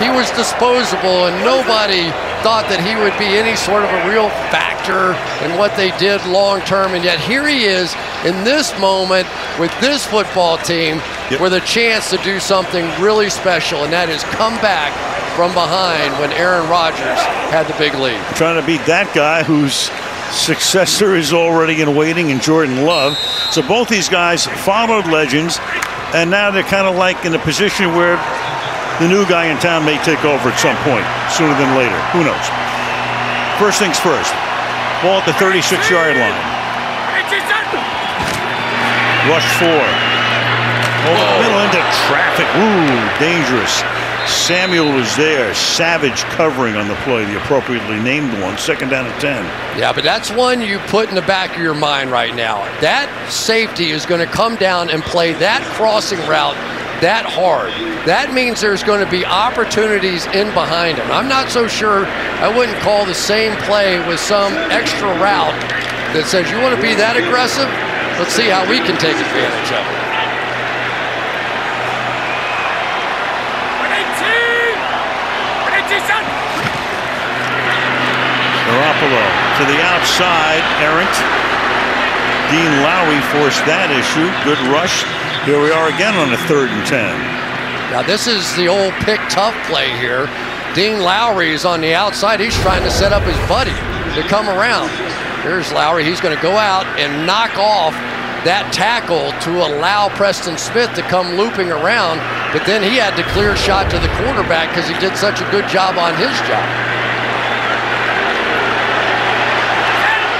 he was disposable, and nobody thought that he would be any sort of a real factor in what they did long term. And yet here he is in this moment with this football team with a chance to do something really special, and that is come back from behind when Aaron Rodgers had the big lead. Trying to beat that guy whose successor is already in waiting in Jordan Love. So both these guys followed legends, and now they're kind of like in a position where the new guy in town may take over at some point, sooner than later. Who knows? First things first. Ball at the 36-yard line. Rush 4. Over the middle into traffic. Ooh, dangerous. Samuel was there. Savage covering on the play, the appropriately named one. Second down and 10. Yeah, but that's one you put in the back of your mind right now. That safety is going to come down and play that crossing route that hard. That means there's going to be opportunities in behind him. I'm not so sure I wouldn't call the same play with some extra route that says you want to be that aggressive. Let's see how we can take advantage of it. Garoppolo to the outside, errant. Dean Lowry forced that issue. Good rush. Here we are again on a 3rd and 10. Now this is the old pick tough play here. Dean Lowry is on the outside. He's trying to set up his buddy to come around. Here's Lowry. He's going to go out and knock off that tackle to allow Preston Smith to come looping around. But then he had to clear a shot to the quarterback because he did such a good job on his job.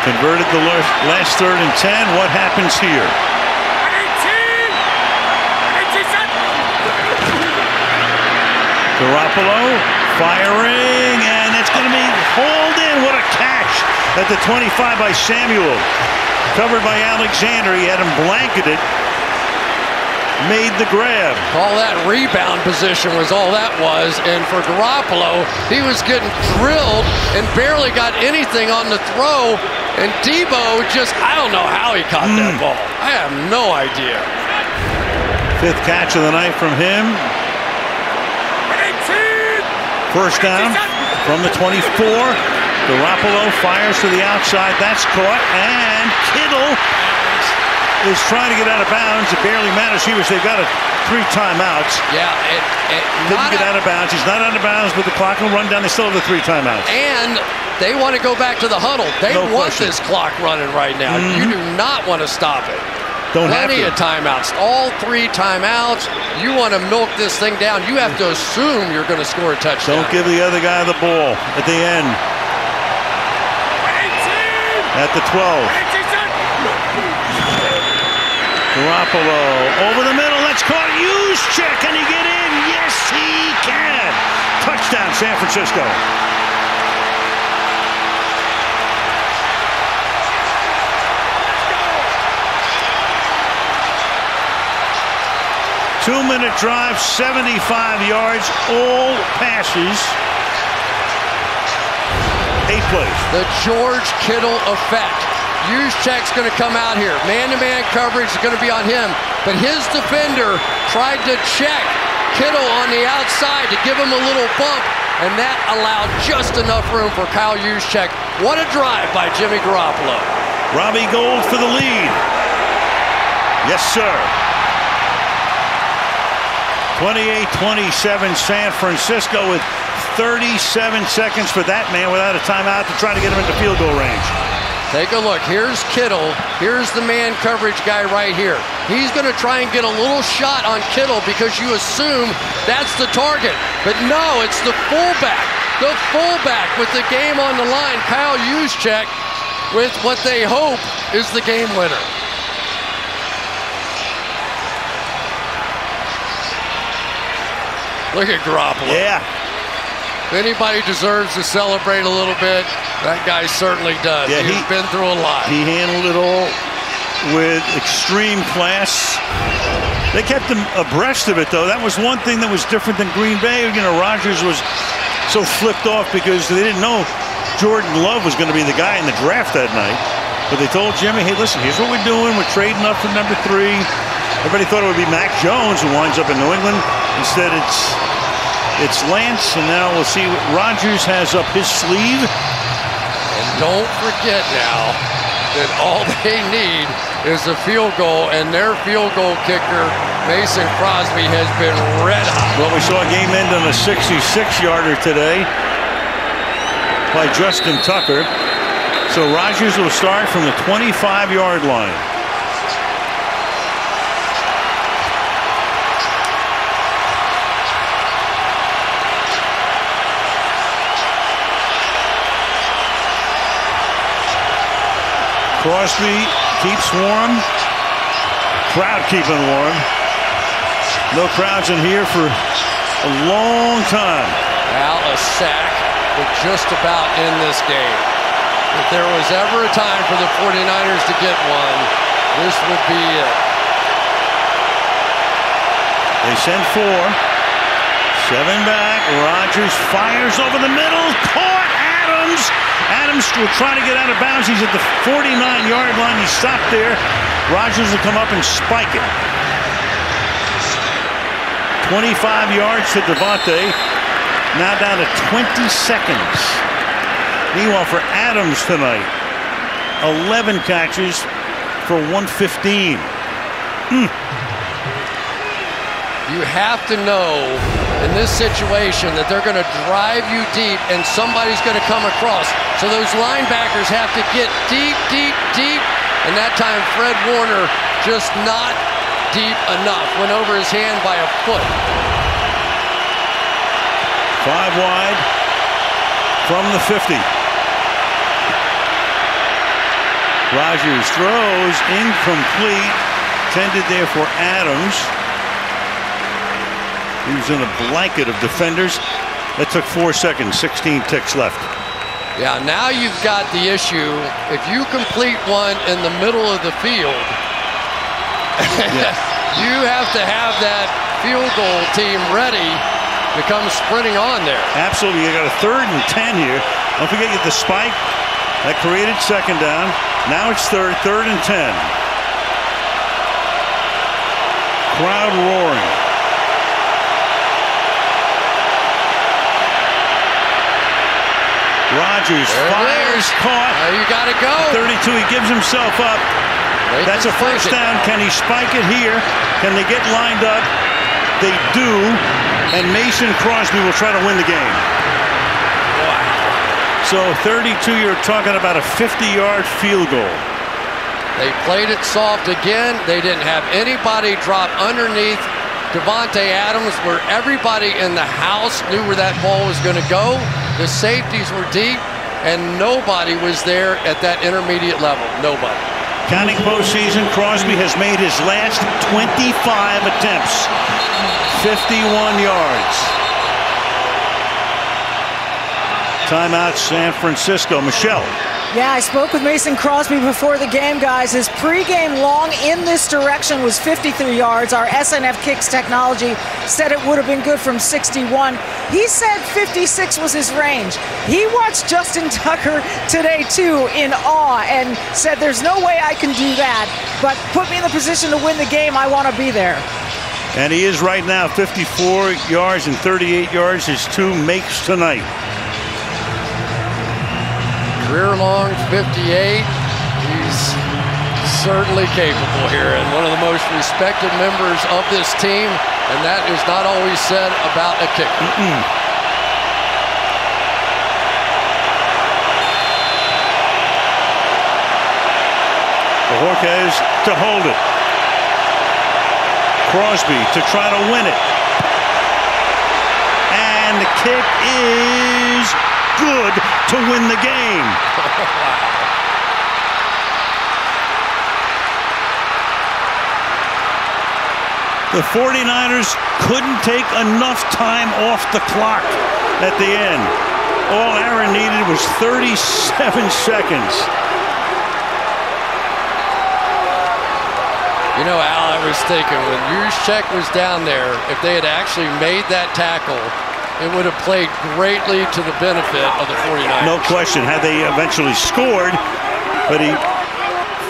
Converted the last 3rd and 10. What happens here? Garoppolo firing, and it's going to be hauled in. What a catch at the 25 by Samuel. Covered by Alexander. He had him blanketed. Made the grab. All that rebound position was all that was. And for Garoppolo, he was getting drilled and barely got anything on the throw. And Debo just, I don't know how he caught that ball. I have no idea. 5th catch of the night from him. First down from the 24. Garoppolo fires to the outside. That's caught. And Kittle is trying to get out of bounds. It barely matters. They've got 3 timeouts. Yeah. Didn't get out of bounds. He's not out of bounds, but the clock will run down. They still have the 3 timeouts. And they want to go back to the huddle. They want this clock running right now. You do not want to stop it. Plenty of timeouts. All 3 timeouts. You want to milk this thing down. You have to assume you're going to score a touchdown. Don't give the other guy the ball at the end. At the 12. Garoppolo over the middle. That's caught. Juszczyk. Can he get in? Yes, he can. Touchdown, San Francisco. Two-minute drive, 75 yards, all passes. 8 plays. The George Kittle effect. Juszczyk's going to come out here. Man-to-man coverage is going to be on him. But his defender tried to check Kittle on the outside to give him a little bump, and that allowed just enough room for Kyle Juszczyk. What a drive by Jimmy Garoppolo. Robbie Gould for the lead. Yes, sir. 28-27 San Francisco with 37 seconds for that man without a timeout to try to get him into field goal range. Take a look. Here's Kittle. Here's the man coverage guy right here. He's going to try and get a little shot on Kittle because you assume that's the target. But no, it's the fullback. The fullback with the game on the line, Kyle Juszczyk, with what they hope is the game winner. Look at Garoppolo. Yeah. If anybody deserves to celebrate a little bit, that guy certainly does. Yeah, he's been through a lot. He handled it all with extreme class. They kept him abreast of it, though. That was one thing that was different than Green Bay. You know, Rodgers was so flipped off because they didn't know Jordan Love was going to be the guy in the draft that night. But they told Jimmy, hey, listen, here's what we're doing. We're trading up for number 3. Everybody thought it would be Mac Jones who winds up in New England. Instead, it's It's Lance, and now we'll see what Rodgers has up his sleeve. And don't forget now that all they need is a field goal, and their field goal kicker, Mason Crosby, has been red hot. Well, we saw a game end on a 66-yarder today by Justin Tucker. So Rodgers will start from the 25-yard line. Crosby keeps warm. Crowd keeping warm. No crowds in here for a long time. Al, a sack would just about end this game. If there was ever a time for the 49ers to get one, this would be it. They send 4. 7 back. Rodgers fires over the middle. Caught Adams. Adams will try to get out of bounds. He's at the 49-yard line. He stopped there. Rodgers will come up and spike it. 25 yards to Devontae. Now down to 20 seconds. Meanwhile, for Adams tonight, 11 catches for 115. You have to know in this situation that they're going to drive you deep and somebody's going to come across. So those linebackers have to get deep, deep, deep. And that time Fred Warner just not deep enough. Went over his hand by a foot. 5 wide from the 50. Rodgers throws incomplete. Tended there for Adams. He was in a blanket of defenders. That took 4 seconds, 16 ticks left. Yeah, now you've got the issue. If you complete one in the middle of the field, you have to have that field goal team ready to come sprinting on there. Absolutely. You got a 3rd and 10 here. Don't forget you get the spike. That created 2nd down. Now it's 3rd and 10. Crowd roaring. Rodgers fires, caught. You got to go. 32, he gives himself up. That's a first down. Can he spike it here? Can they get lined up? They do, and Mason Crosby will try to win the game. Wow. So 32, you're talking about a 50-yard field goal. They played it soft again. They didn't have anybody drop underneath Devontae Adams, where everybody in the house knew where that ball was going to go. The safeties were deep, and nobody was there at that intermediate level. Nobody. Counting postseason, Crosby has made his last 25 attempts. 51 yards. Timeout, San Francisco. Michelle. Yeah, I spoke with Mason Crosby before the game, guys. His pregame long in this direction was 53 yards. Our SNF Kicks technology said it would have been good from 61. He said 56 was his range. He watched Justin Tucker today, too, in awe and said, there's no way I can do that, but put me in the position to win the game. I want to be there. And he is right now 54 yards and 38 yards. His 2 makes tonight. Career long 58. He's certainly capable here and one of the most respected members of this team, and that is not always said about a kicker. Bojorquez to hold it. Crosby to try to win it. And the kick is good to win the game. The 49ers couldn't take enough time off the clock at the end. All Aaron needed was 37 seconds. You know, Al, I was thinking when Juszczyk was down there, if they had actually made that tackle, it would have played greatly to the benefit of the 49ers. No question. Had they eventually scored, but he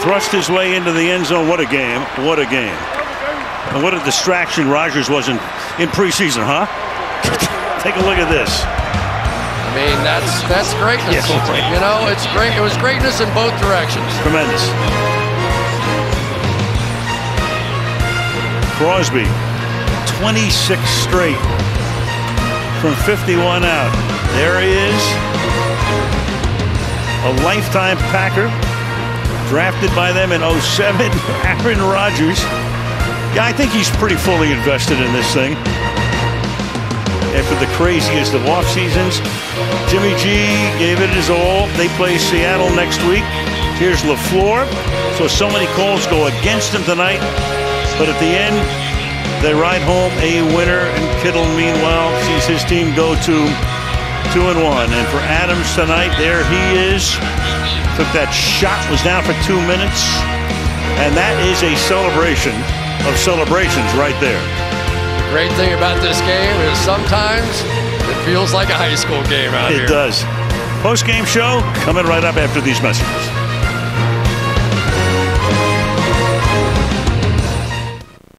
thrust his way into the end zone. What a game. What a game. And what a distraction Rodgers was in preseason, huh? Take a look at this. I mean, that's greatness. Yeah. You know, it's great. It was greatness in both directions. Tremendous. Crosby, 26 straight from 51 out. There he is. A lifetime Packer, drafted by them in 07, Aaron Rodgers. Yeah, I think he's pretty fully invested in this thing. After the craziest of off seasons, Jimmy G gave it his all. They play Seattle next week. Here's LaFleur. So many calls go against him tonight. But at the end, they ride home a winner. And Kittle, meanwhile, sees his team go to 2-1. And for Adams tonight, there he is. Took that shot, was down for 2 minutes. And that is a celebration of celebrations right there. The great thing about this game is sometimes it feels like a high school game out here. It does. Post-game show coming right up after these messages.